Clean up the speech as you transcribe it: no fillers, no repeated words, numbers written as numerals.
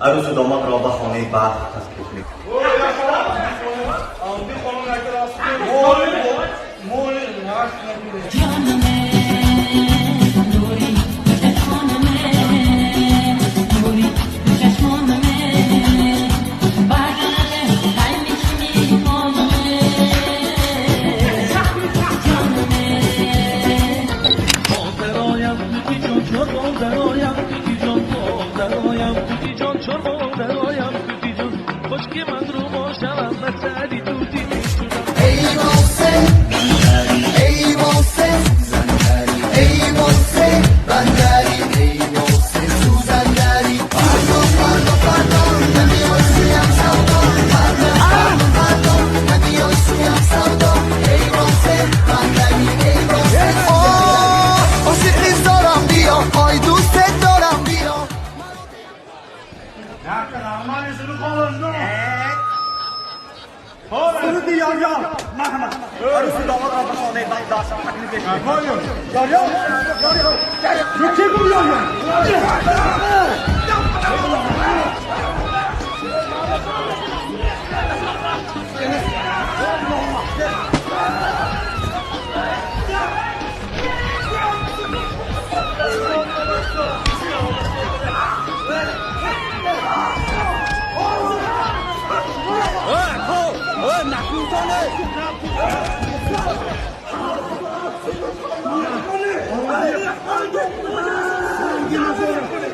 عروس و داماد را به خانه بعد تسلیت میکنم. عروس و داماد را به خانه بعد داشتم تکلیف Hey!